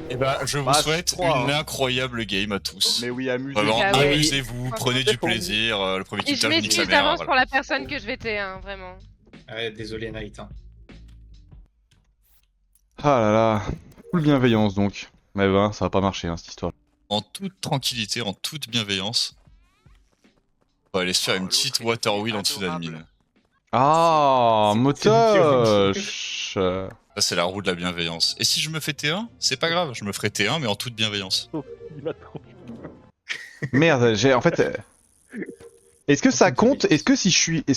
Et bah, je vous Bah, souhaite 3, une hein. incroyable game à tous. Mais oui, amusez-vous. Vraiment, Ah ouais. amusez-vous, prenez du plaisir. Le premier qui Et je tâche nique sa m'excuse mère. d'avance Voilà. pour la personne que je vais tuer, hein, vraiment. Ouais, désolé, Night. Hein. Ah là là. Full bienveillance donc. Mais ben, ça va pas marcher hein, cette histoire. En toute tranquillité, en toute bienveillance. On va aller se faire une petite water wheel en dessous d'admin. Ah, C'est motoche. Ça, c'est la roue de la bienveillance. Et si je me fais T1, c'est pas grave, je me ferai T1, mais en toute bienveillance. Il va trop. Merde, j'ai en fait. Est-ce que ça compte? Est-ce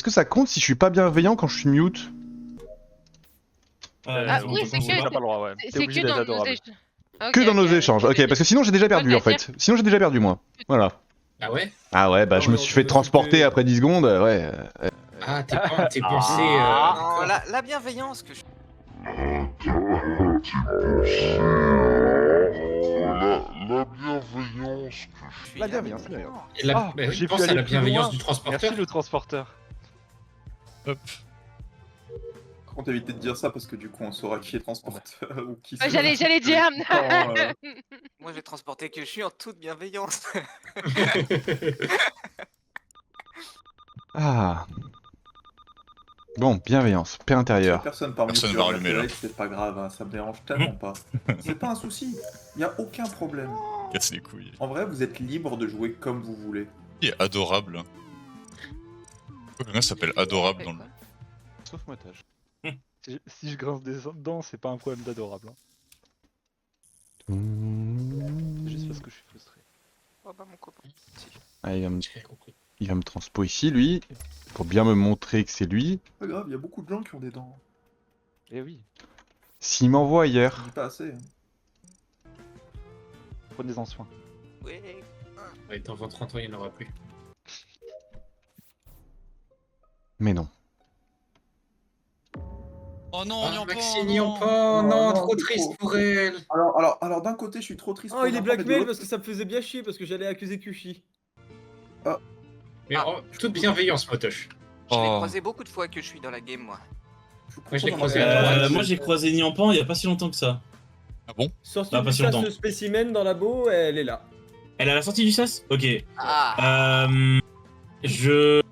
que ça compte si je suis pas bienveillant quand je suis mute? Ah oui, c'est Tu n'as que, pas le droit, ouais. c'est T'es que obligé dans d'être nos adorable. échanges. Ok, Que dans nos ok. échanges. Ok, parce que sinon j'ai déjà perdu en Ok, fait. Sinon j'ai déjà perdu moi. Voilà. Ah ouais? Ah ouais, bah Non, je me mais suis on fait peut transporter sauter. après 10 secondes. Ouais. Ah, t'es pensé. Non, la bienveillance que je... La bienveillance, la bienveillance. Ah, je j'ai pu pense à aller la plus bienveillance loin. du transporteur. Merci le transporteur. Hop. Par contre, évitez de dire ça parce que du coup, on saura qui est transporteur ou qui Ah, c'est. j'allais dire. Moi, je vais transporter que je suis en toute bienveillance. Ah. Bon, bienveillance, paix intérieure. Personne parmi Personne nous va sur rallumer, là. c'est pas grave, hein, ça me dérange tellement pas. C'est pas un souci, y a aucun problème. Casse les couilles. En vrai, vous êtes libre de jouer comme vous voulez. Il est adorable. Pourquoi quelqu'un s'appelle adorable dans le... Sauf motage. Si je grince des dents, c'est pas un problème d'adorable. Hein. C'est juste parce que je suis frustré. Oh bah mon copain. Si. Ah, il J'ai compris. va me transpo ici, lui, pour bien me montrer que c'est lui. Pas grave, y a beaucoup de gens qui ont des dents. Eh oui, S'il m'envoie Je ailleurs. dis pas assez. Hein. prenez-en soin. Oui. Ouais, dans 20-30 ans, il n'y en aura plus. Mais non. Oh non, Ah, Nyampan, Maxine non. Nyampan, non, non, trop c'est triste trop. pour elle. Alors d'un côté, je suis trop triste. Oh, pour il est Nyampan, mais de blackmail l'autre- parce que ça me faisait bien chier parce que j'allais accuser Kushi. Mais en toute bienveillance, Motoche. Je l'ai Oh. croisé beaucoup de fois que je suis dans la game, moi. je vous Moi, je l'ai propose croisé d'en à avoir- droite. Moi j'ai croisé Nyampan il y a pas si longtemps que ça. Ah bon? Sortie Ah, du pas si chasse longtemps. spécimen dans la beau, elle est là. Elle est à la sortie du sas? Ok. Ah. Je...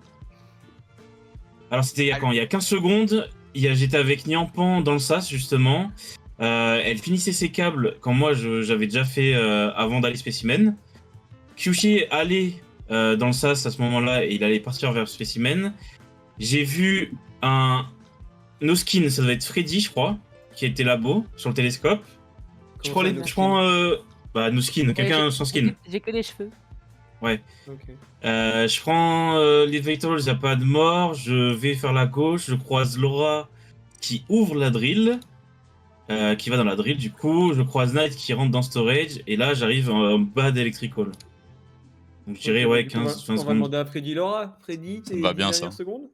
Alors c'était il y a quand? Il y a 15 secondes, j'étais avec Nyampan dans le sas justement. Elle finissait ses câbles quand moi j'avais déjà fait avant d'aller spécimen. Kyushi allait dans le sas à ce moment-là et il allait partir vers spécimen. J'ai vu un no skin, ça devait être Freddy je crois, qui était labo sur le télescope. Je prends, Comment ça, je prends bah no skin, quelqu'un sans skin. J'ai que les cheveux. Ok. Je prends les vitals, il n'y a pas de mort. Je vais faire la gauche. Je croise Laura qui ouvre la drill. Qui va dans la drill du coup. Je croise Knight qui rentre dans storage. Et là, j'arrive en bas d'electrical. Donc je dirais, ouais, 15-20 On va secondes. demander à Freddy Laura. Freddy, tes va bien, 10 dernières ça. secondes.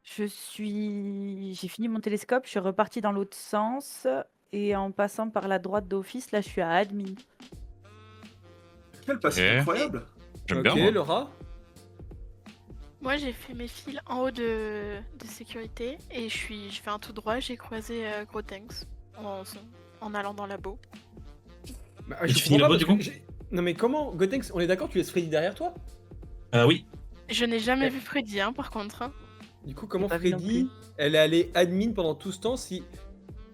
J'ai fini mon télescope, je suis reparti dans l'autre sens. Et en passant par la droite d'office, là, je suis à admin. Quel passif Ok. incroyable. J'aime Ok, bien, moi. Laura. Moi, j'ai fait mes fils en haut de sécurité et je fais un tout droit. J'ai croisé Grotanks en allant dans le labo. Bah, Et je tu finis comprends là-bas, pas du parce coup que non mais comment, Gotenks, on est d'accord, tu laisses Freddy derrière toi? Oui. Je n'ai jamais vu Freddy, hein, par contre. Hein. Du coup, comment pas vu non Freddy, elle est allée admin pendant tout ce temps si...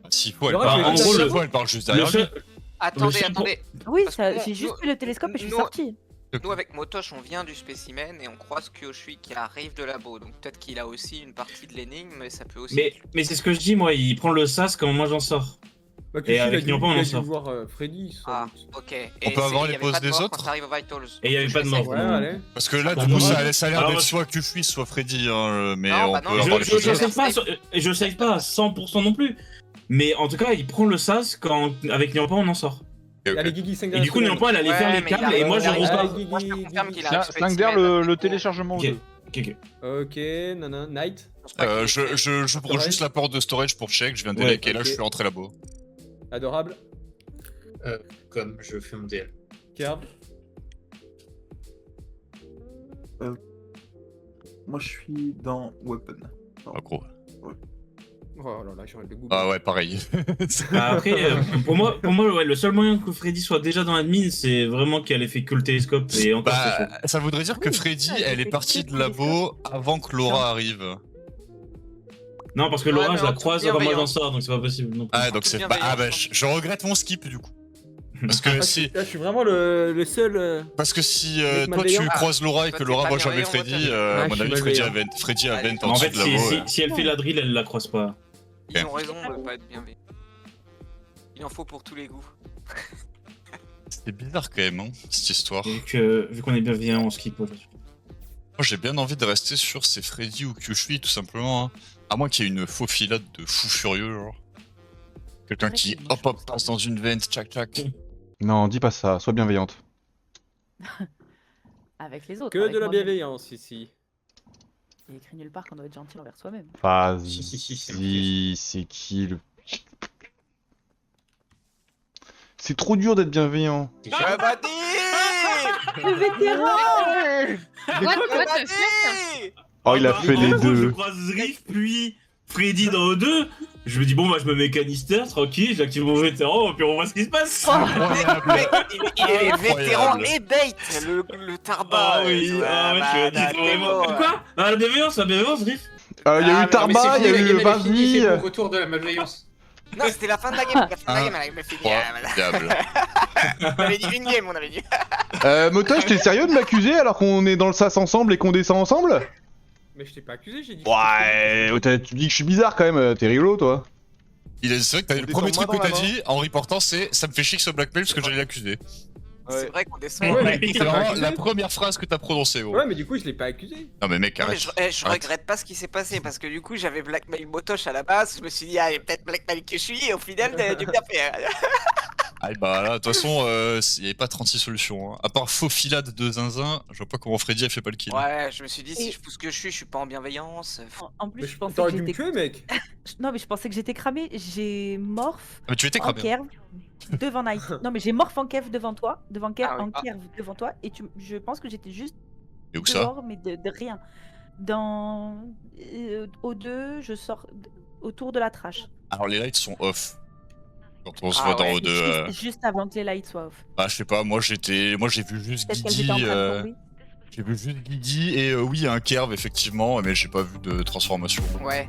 S'il faut, elle Laura, part. tu veux En dire gros, ça le fois, elle part juste Le derrière lui. seul- Attendez, seul pour- attendez. Oui, Parce que j'ai juste nous- fait le télescope et je suis nous- sortie. Nous, avec Motosh, on vient du spécimen et on croise Kyoshi qui arrive de labo. Donc peut-être qu'il a aussi une partie de l'énigme, mais ça peut aussi... Mais c'est ce que je dis, moi. Il prend le sas quand moi j'en sors. Bah, Et Kushi, avec il a dû, Nyampan, on il a en dû sort. voir Freddy. sans Ah, doute. ok. On peut avoir il y les avait poses pas de des mort autres quand t'arrives aux Vitals. Et il y avait pas de mort. Ouais, allez. Parce que là, Pour du coup, moi, ça a l'air alors moi, d'être je- soit Kushi, soit Freddy, hein, mais Non, on bah non, peut je- avoir les Je choses des save autres. pas, je save pas à 100% non plus. Mais en tout cas, il prend le sas quand avec Nyampan on en sort. Ok, ok. Allez, Guigui, 5 Et dernières du coup, secondes. Nyampan elle allait Ouais, faire les mais il câbles et arrive- moi je il arrive- repars. Guigui, Moi, je te confirme Guigui. qu'il arrive Sling der le téléchargement Ok. 2. Ok. Ok, nana, Night. J'ouvre juste la porte de storage pour check, je viens de Ouais, délai, là ok. je suis rentré là-bas. Adorable. Comme je fais mon DL. Kerb. Moi, je suis dans Weapon. Ah, gros. Oh là là, j'aurais le goût. Ah ouais, pareil. Après, pour moi ouais, le seul moyen que Freddy soit déjà dans l'admin, c'est vraiment qu'elle ait fait que le télescope et encore c'est chaud. Bah, ça voudrait dire que Oui, Freddy, elle elle est fait partie que de le labo avant que Laura arrive. Non, parce que Ouais, Laura, mais je la en toute croise avant moi j'en bienveillance. sors, donc c'est pas possible non plus. Ah, donc c'est. bienveillance, Bah, hein. je regrette mon skip du coup. Parce que Ah, si. Là, je suis vraiment le seul. Parce que si Mec toi tu malveillant. croises Laura et Toi, que t'es Laura pas voit jamais bienveillant, Freddy, moi, à Ah, mon je avis suis Freddy malveillant. invente en En dessous fait, de labo. si elle fait la drill, elle la croise pas. Ils ont raison de pas être bienveillants. Il en faut pour tous les goûts. C'est bizarre quand même, hein, cette histoire. Vu qu'on est bienveillant, on skip aujourd'hui. Moi j'ai bien envie de rester sur c'est Freddy ou Kyushui tout simplement. Hein. À moins qu'il y ait une faux filade de fou furieux, genre. Quelqu'un qui hop passe dans une vente, tchac tchac. Non, dis pas ça, sois bienveillante. Avec les autres. Que avec de la moi-même. bienveillance ici. Il est écrit nulle part qu'on doit être gentil envers soi-même. Vas-y, c'est qui le... C'est trop dur d'être bienveillant. Ah bah dis Le vétéran. What the fuck? Oh, il a fait les Je deux. croise Riff, puis Freddy dans O2. Je me dis, bon, bah, je me mets canister, tranquille, j'active mon vétéran, puis on voit ce qui se passe. Mec, il est Incroyable. vétéran et bait le tarba. Ah oui, ouais, ah ouais, je bah, dis vraiment. t'es Quoi Ah, la bienveillance, Riff. Il y a Ah, eu Tarba, il y a eu Vas-y. C'est le retour de la malveillance. Non, c'était la fin de la game. La fin de la game, elle avait fini. Diable. On avait dit une game, on avait dit. Motoche, t'es sérieux de m'accuser alors qu'on est dans le sas ensemble et qu'on descend ensemble? Mais je t'ai pas accusé, j'ai dit. Ouais, tu dis que je suis bizarre quand même, t'es rigolo toi. C'est vrai que le premier truc que t'as dit en reportant c'est ça me fait chier que ce blackmail parce que j'allais l'accuser. C'est vrai qu'on descend. Ouais, C'est vraiment la première phrase que t'as prononcée. Ouais, mais du coup, je l'ai pas accusé. Non mais mec, Non, mais arrête. je regrette pas ce qui s'est passé parce que du coup j'avais blackmail Motoche à la base, je me suis dit ah il y a peut-être blackmail que je suis et au final t'as du bien fait. Ah bah là, de toute façon, il y avait pas 36 solutions. Hein. À part faux filade de zinzin, je vois pas comment Freddy a fait pas le kill. Ouais, je me suis dit si je pousse que je suis pas en bienveillance. En plus, Mais je pensais que t'aurais dû me j'étais. tuer, mec. Non, mais je pensais que j'étais cramé. J'ai morph Ah, mais tu étais en cramé. kerve devant Night. Non, mais j'ai morph en kerve devant toi, Ah oui. en kerve devant toi, et je pense que j'étais juste Et où ça? dehors, mais de rien. Dans O2, je sors autour de la trash. Alors les lights sont off. Quand on se Ah voit dans ouais. O2. Juste avant que les lights soient off. Bah je sais pas, moi j'ai vu juste Peut-être qu'elles étaient Guigui. en train de tomber. J'ai vu juste Guigui et oui un Kerv effectivement, mais j'ai pas vu de transformation. Ouais.